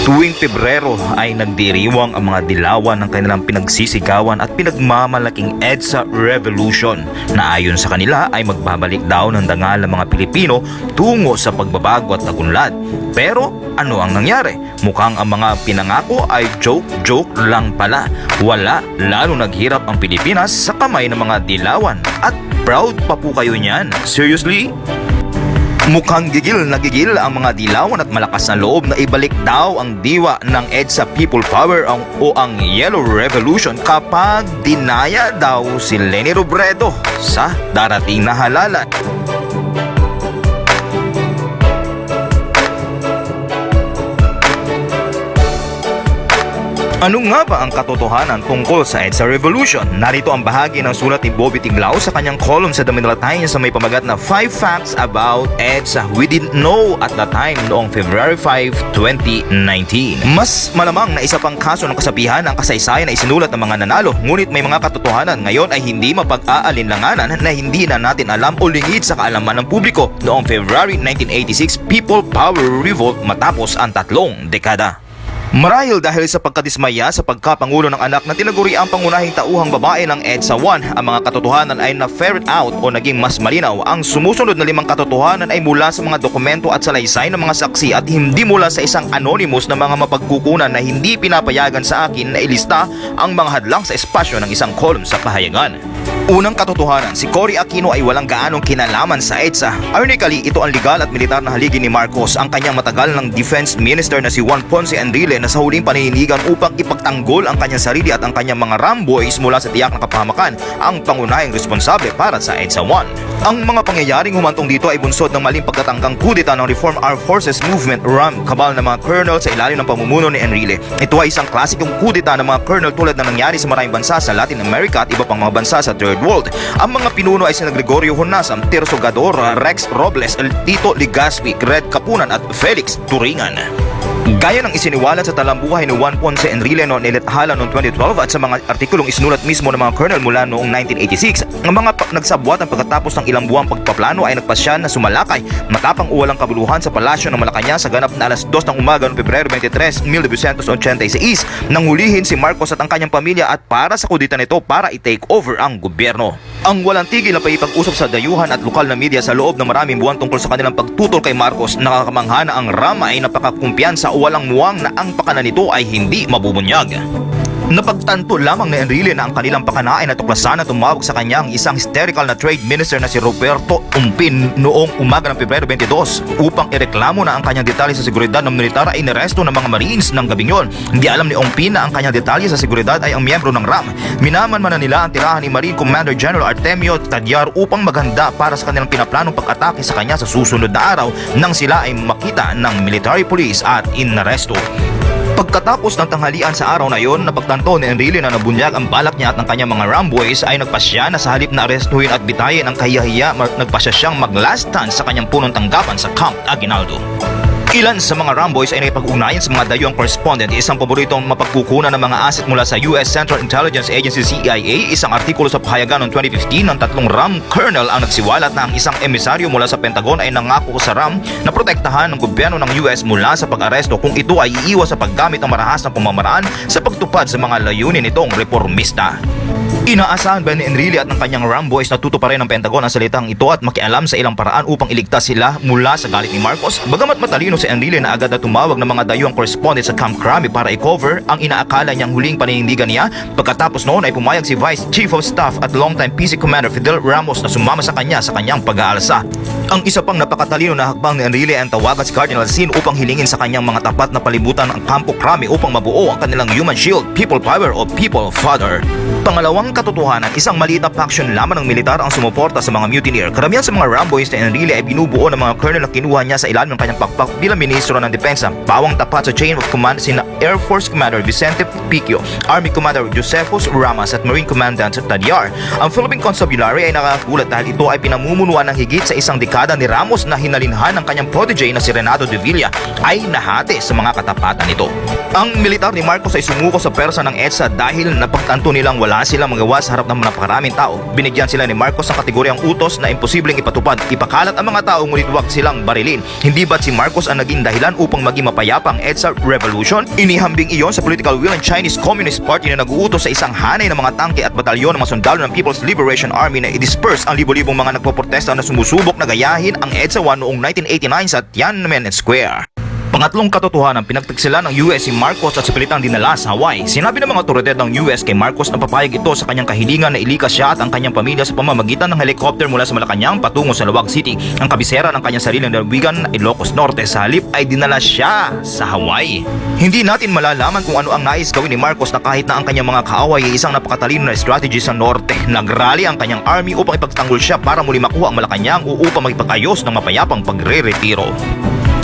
Tuwing Pebrero ay nagdiriwang ang mga dilawan ng kanilang pinagsisigawan at pinagmamalaking EDSA Revolution na ayon sa kanila ay magbabalik daw ng dangal ng mga Pilipino tungo sa pagbabago at nagunlad. Pero ano ang nangyari? Mukhang ang mga pinangako ay joke lang pala. Wala, lalo naghirap ang Pilipinas sa kamay ng mga dilawan. At proud pa po kayo niyan. Seriously? Mukhang gigil na gigil ang mga dilawan at malakas na loob na ibalik daw ang diwa ng EDSA People Power o ang Yellow Revolution kapag dinaya daw si Leni Robredo sa darating na halalan. Ano nga ba ang katotohanan tungkol sa EDSA Revolution? Narito ang bahagi ng sulat ni Bobby Tiglao sa kanyang column sa The Manila Times na may pamagat na 5 facts about EDSA we didn't know at the time noong February 5, 2019. Mas malamang na isa pang kaso ng kasabihan ang kasaysayan na isinulat ng mga nanalo, ngunit may mga katotohanan ngayon ay hindi mapag-aalinlanganan na hindi na natin alam o lingid sa kaalaman ng publiko noong February 1986 People Power Revolt matapos ang 3 dekada. Marahil dahil sa pagkadismaya sa pagkapangulo ng anak na tinaguri ang pangunahing tauhang babae ng EDSA 1, ang mga katotohanan ay na-ferret out o naging mas malinaw. Ang sumusunod na 5 katotohanan ay mula sa mga dokumento at salaysay ng mga saksi at hindi mula sa isang anonymous na mga mapagkukunan na hindi pinapayagan sa akin na ilista ang mga hadlang sa espasyo ng isang column sa pahayagan. Unang katotohanan, si Cory Aquino ay walang gaanong kinalaman sa EDSA. Ironically, ito ang legal at militar na haligi ni Marcos, ang kanyang matagal ng defense minister na si Juan Ponce Enrile na sa huling panininigan upang ipagtanggol ang kanyang sarili at ang kanyang mga ramboys mula sa tiyak na kapahamakan ang pangunahing responsable para sa EDSA 1. Ang mga pangyayaring humantong dito ay bunsod ng maling pagtatangkang kudeta ng Reform Armed Forces Movement RAM, kabal ng mga colonel sa ilalim ng pamumuno ni Enrile. Ito ay isang klasikong kudeta ng mga colonel tulad na nangyari sa maraming bansa sa Latin America at iba pang mga bansa sa Third World. Ang mga pinuno ay sina Gregorio Honasam, Tirso Gador, Rex Robles, Tito Ligaspi, Red Kapunan at Felix Turingan. Gaya ng isiniwalat sa talambuhay ni Juan Ponce Enrile noong nilathala noong 2012 at sa mga artikulong isinulat mismo ng mga colonel mula noong 1986, ang mga nagsabwatan pagkatapos ng ilang buwang pagpaplano ay nagpasya na sumalakay matapang uwalang kabuluhan sa palasyo ng Malacanang sa ganap na alas 2 ng umaga noong Pebrero 23, 1986 nang hulihin si Marcos at ang kanyang pamilya at para sa kuditan nito para i-take over ang gobyerno. Ang walang tigil na pakipag-usap sa dayuhan at lokal na media sa loob ng maraming buwan tungkol sa kanilang pagtutol kay Marcos, nakakamangha na ang Rama ay napakakumpiyansa o walang muwang na ang pakana nito ay hindi mabubunyag. Napagtanto lamang ni Enrile na ang kanilang pakana ay natuklasan na tumawag sa kanya ang isang hysterical na trade minister na si Roberto Umpin noong umaga ng Pebrero 22 upang ireklamo na ang kanyang detalye sa seguridad ng militar ay ineresto ng mga Marines ng gabing yon. Hindi alam ni Umpin na ang kanyang detalye sa seguridad ay ang miyembro ng RAM. Minaman nila ang tirahan ni Marine Commander General Artemio Tadyar upang maghanda para sa kanilang pinaplanong pag-atake sa kanya sa susunod na araw nang sila ay makita ng military police at inaresto. Pagkatapos ng tanghalian sa araw na yon, napagtanto ni Enrile na nabunyag ang balak niya at ng kanyang mga ramboys ay nagpasya na sa halip na arestuhin at bitayin ang kahiyahiya, nagpasya siyang mag-last stand sa kanyang punong tanggapan sa Camp Aguinaldo. Ilan sa mga ramboys ay nakipag-ugnayan sa mga dayuhang correspondent, isang paboritong mapagkukunan ng mga asset mula sa US Central Intelligence Agency CIA. Isang artikulo sa pahayagan noong 2015 ng 3 RAM colonel ang nagsiwalat na ang isang emisaryo mula sa Pentagon ay nangako sa RAM na protektahan ng gobyerno ng US mula sa pag-aresto kung ito ay iiwas sa paggamit ng marahas na pamamaraan sa pagtupad sa mga layunin nitong reformista. Inaasahan ba ni Enrile at ng kanyang ramboys na tutuparin ng Pentagon ang salitang ito at makialam sa ilang paraan upang iligtas sila mula sa galit ni Marcos? Bagamat matalino si Enrile na agad na tumawag ng mga dayuhang correspondent sa Camp Crame para i-cover ang inaakala niyang huling paninindigan niya, pagkatapos noon ay pumayag si Vice Chief of Staff at longtime PC Commander Fidel Ramos na sumama sa kanyang pag-aalsa. Ang isa pang napakatalino na hakbang ni Enrile ang tawagan si Cardinal Sin upang hilingin sa kanyang mga tapat na palibutan ang Campo Crame upang mabuo ang kanilang human shield, People Power o People Father. Pangalawang katotohanan, isang maliit na faction lamang ng militar ang sumuporta sa mga mutineer. Karamihan sa mga ramboys na Enrile ay binubuo ng mga colonel na kinuha niya sa ilalim ng kanyang pakpak bilang ministro ng depensa. Bawang tapat sa chain of command sina Air Force Commander Vicente Piquio, Army Commander Josephus Ramas at Marine Commandant Tadyar. Ang Philippine Constabulary ay nakagulat dahil ito ay pinamumunuan ng higit sa isang dekada ni Ramos na hinalinhan ng kanyang protege na si Renato de Villa ay nahati sa mga katapatan nito. Ang militar ni Marcos ay sumuko sa persa ng EDSA dahil napagtanto nilang wala wala silang magawa sa harap ng napakaraming tao. Binigyan sila ni Marcos ng kategoryang utos na imposibleng ipatupad. Ipakalat ang mga tao ngunit huwag silang barilin. Hindi ba't si Marcos ang naging dahilan upang maging mapayapa ang EDSA Revolution? Inihambing iyon sa political will ng Chinese Communist Party na nag-uutos sa isang hanay ng mga tangke at batalyon ng mga sundalo ng People's Liberation Army na i-disperse ang libo-libong mga nagpoprotesta na sumusubok na gayahin ang EDSA 1 noong 1989 sa Tiananmen Square. Pangatlong katotohanan, pinagtaksilan ng US si Marcos at sapilitang dinala sa Hawaii. Sinabi ng mga otoridad ng US kay Marcos na papayag ito sa kanyang kahilingan na ilikas siya at ang kanyang pamilya sa pamamagitan ng helicopter mula sa Malacanang patungo sa Luwag City. Ang kabisera ng kanyang sariling lalawigan, Ilocos Norte, sa halip ay dinala siya sa Hawaii. Hindi natin malalaman kung ano ang nais gawin ni Marcos na kahit na ang kanyang mga kaaway ay isang napakatalino na strategy sa Norte. Nagrally ang kanyang army upang ipagtanggol siya para muli makuha ang Malacanang o upang magpag-ayos ng mapayapang pagre-retiro.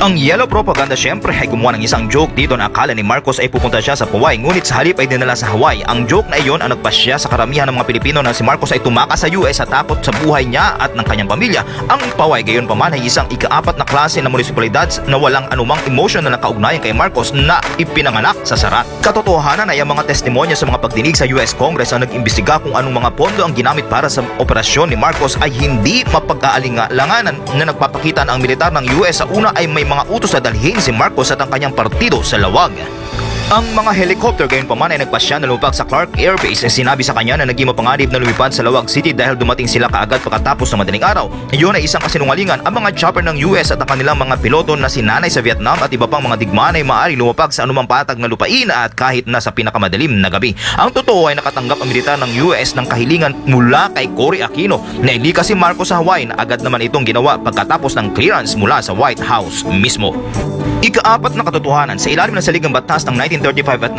Ang yellow propaganda syempre ay gumawa ng isang joke dito na akala ni Marcos ay pupunta siya sa Hawaii, ngunit sa halip ay dinala sa Hawaii. Ang joke na iyon ang nagpasya sa karamihan ng mga Pilipino na si Marcos ay tumakas sa US sa takot sa buhay niya at ng kanyang pamilya. Ang Paway gayon paman ay isang ika-4 na klase na munisipalidad na walang anumang emotion na nakaugnayan kay Marcos na ipinanganak sa Sarat. Katotohanan ay ang mga testimonya sa mga pagdinig sa US Congress na nag-imbestiga kung anong mga pondo ang ginamit para sa operasyon ni Marcos ay hindi mapag-aalingalanganan na nagpapakita na ang militar ng US sa una ay may mga utos na dalhin si Marcos at ang kanyang partido sa Lawag. Ang mga helicopter gayon pa man ay nagpasya na lumipad sa Clark Air Base. Sinabi sa kanya na naging mapanganib na lumipad sa Lawag City dahil dumating sila kaagad pagkatapos ng madaling araw. Iyon ay isang kasinungalingan. Ang mga chopper ng US at ang kanilang mga piloto na sinanay sa Vietnam at iba pang mga digmaan ay maaari lumapag sa anumang patag na lupain at kahit na sa pinakamadilim na gabi. Ang totoo ay nakatanggap ang militar ng US ng kahilingan mula kay Cory Aquino na ilikas si Marcos sa Hawaii na agad naman itong ginawa pagkatapos ng clearance mula sa White House mismo. Ika-4 na katotohanan, sa ilalim ng saligang batas ng 1935 at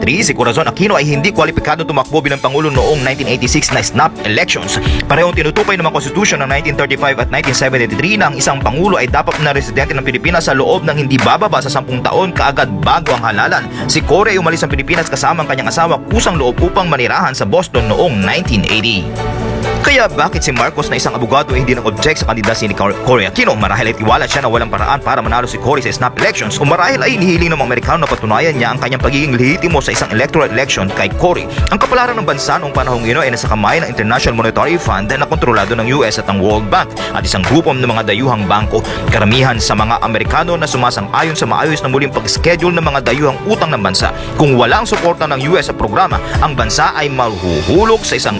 1973, si Corazon Aquino ay hindi kwalipikado tumakbo bilang Pangulo noong 1986 na snap elections. Parehong tinutukoy ng mga konstitusyon ng 1935 at 1973 na ang isang Pangulo ay dapat na residente ng Pilipinas sa loob ng hindi bababa sa 10 taon kaagad bago ang halalan. Si Cory ay umalis ng Pilipinas kasama ang kanyang asawa kusang loob upang manirahan sa Boston noong 1980. Kaya bakit si Marcos na isang abogado ay hindi nag-object sa kandidacy ni Cory Aquino? Marahil ay tiwala siya na walang paraan para manalo si Cory sa snap elections o marahil ay inihiling ng mga Amerikano na patunayan niya ang kanyang pagiging lehitimo sa isang electoral election kay Cory. Ang kapalaran ng bansa noong panahong ino ay nasa kamay ng International Monetary Fund na kontrolado ng US at ng World Bank at isang grupo ng mga dayuhang bangko. Karamihan sa mga Amerikano na sumasang-ayon sa maayos na muling pag-schedule ng mga dayuhang utang ng bansa. Kung wala ang suporta ng US sa programa, ang bansa ay mahuhulog sa isang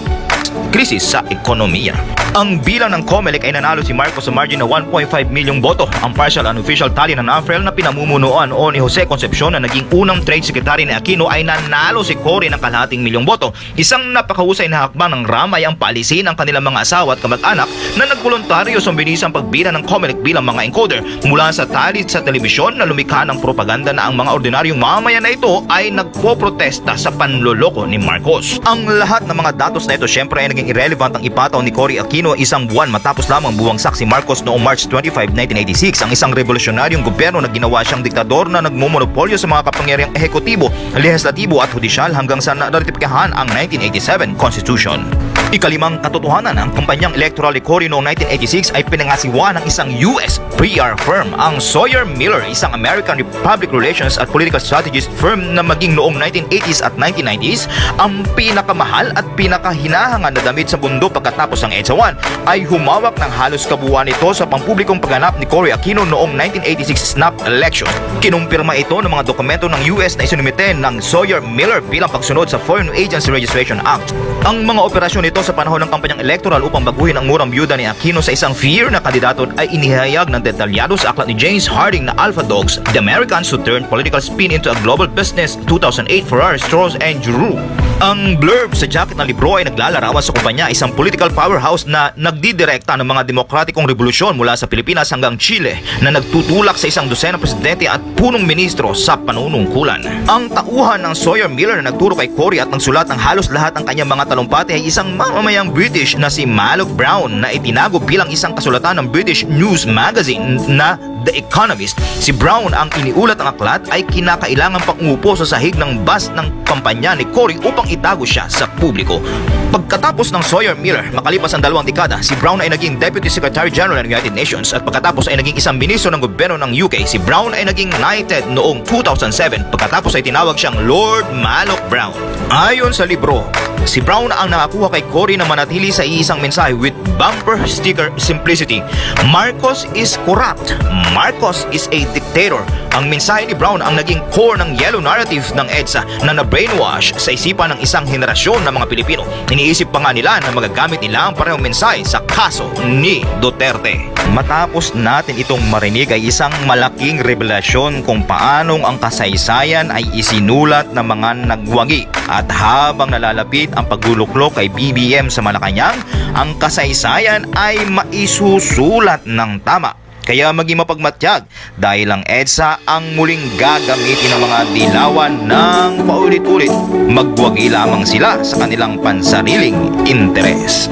krisis sa ekonomiya. Ang bilang ng COMELEC ay nanalo si Marcos sa margin na 1.5 milyong boto. Ang partial and official tally ng NAFREL na pinamumunuan o ni Jose Concepcion na naging unang trade secretary ni Aquino ay nanalo si Cory ng kalahating milyong boto. Isang napakahusay na hakbang ng RAM ay ang paalisin ang kanilang mga asawa at kamag-anak na nagboluntaryo sa binisang pagbila ng COMELEC bilang mga encoder mula sa tally sa telebisyon na lumikha ng propaganda na ang mga ordinaryong mamayan na ito ay nagpoprotesta sa panloloko ni Marcos. Ang lahat ng mga datos na ito syempre ay naging irrelevant ang ipataw ni Cory Aquino isang buwan matapos lamang buwangsak si Marcos noong March 25, 1986, ang isang revolusyonaryong gobyerno na ginawa siyang diktador na nagmumonopolyo sa mga kapangyarihang ehekutibo, lehislatibo at hudisyal hanggang sa naratipikahan ang 1987 Constitution. Ikalimang katotohanan, ang kampanyang electoral ni Cory noong 1986 ay pinangasiwa ng isang US PR firm, ang Sawyer Miller, isang American Public Relations at Political Strategist firm na maging noong 1980s at 1990s ang pinakamahal at pinakahinahangan na damit sa mundo pagkatapos ng EDSA 1 ay humawak ng halos kabuuan nito sa pampublikong pagganap ni Cory Aquino noong 1986 snap election. Kinumpirma ito ng mga dokumento ng US na isinumite ng Sawyer Miller bilang pagsunod sa Foreign Agents Registration Act. Ang mga operasyon nito sa panahon ng kampanyang electoral upang baguhin ang murang byuda ni Aquino sa isang fear na kandidato ay inihayag ng detalyado sa aklat ni James Harding na Alpha Dogs, The Americans Who Turned Political Spin into a Global Business, 2008, Ferrari, Strauss and Giroux. Ang blurb sa jacket ng libro ay naglalarawan sa kumpanya, isang political powerhouse na nagdidirekta ng mga demokratikong revolusyon mula sa Pilipinas hanggang Chile na nagtutulak sa isang dosenang presidente at punong ministro sa panunungkulan. Ang tauhan ng Sawyer Miller na nagturo kay Cory at nagsulat ng halos lahat ng kanyang mga talumpati ay isang mamamayang British na si Malloch Brown na itinago bilang isang kasulatan ng British News Magazine na The Economist. Si Brown ang iniulat ang aklat ay kinakailangan pang umupo sa sahig ng bus ng kampanya ni Cory upang itago siya sa publiko. Pagkatapos ng Sawyer Miller, makalipas ang 2 dekada, si Brown ay naging Deputy Secretary General ng United Nations at pagkatapos ay naging isang ministro ng gobyerno ng UK. Si Brown ay naging knighted noong 2007 pagkatapos ay tinawag siyang Lord Malloch Brown. Ayon sa libro, Si Brown ang nakakuha kay Cory na manatili sa iisang mensahe with bumper sticker simplicity. Marcos is corrupt. Marcos is a dictator. Ang mensahe ni Brown ang naging core ng yellow narrative ng EDSA na na-brainwash sa isipan ng isang henerasyon ng mga Pilipino. Iniisip pa nga nila na magagamit nila ang parehong mensahe sa kaso ni Duterte. Matapos natin itong marinig ay isang malaking revelasyon kung paanong ang kasaysayan ay isinulat ng mga nagwagi. At habang nalalapit ang pagluluklok kay BBM sa Malacanang, ang kasaysayan ay maisusulat ng tama. Kaya maging mapagmatyag dahil ang EDSA ang muling gagamitin ng mga dilawan ng paulit-ulit. Magwagi lamang sila sa kanilang pansariling interes.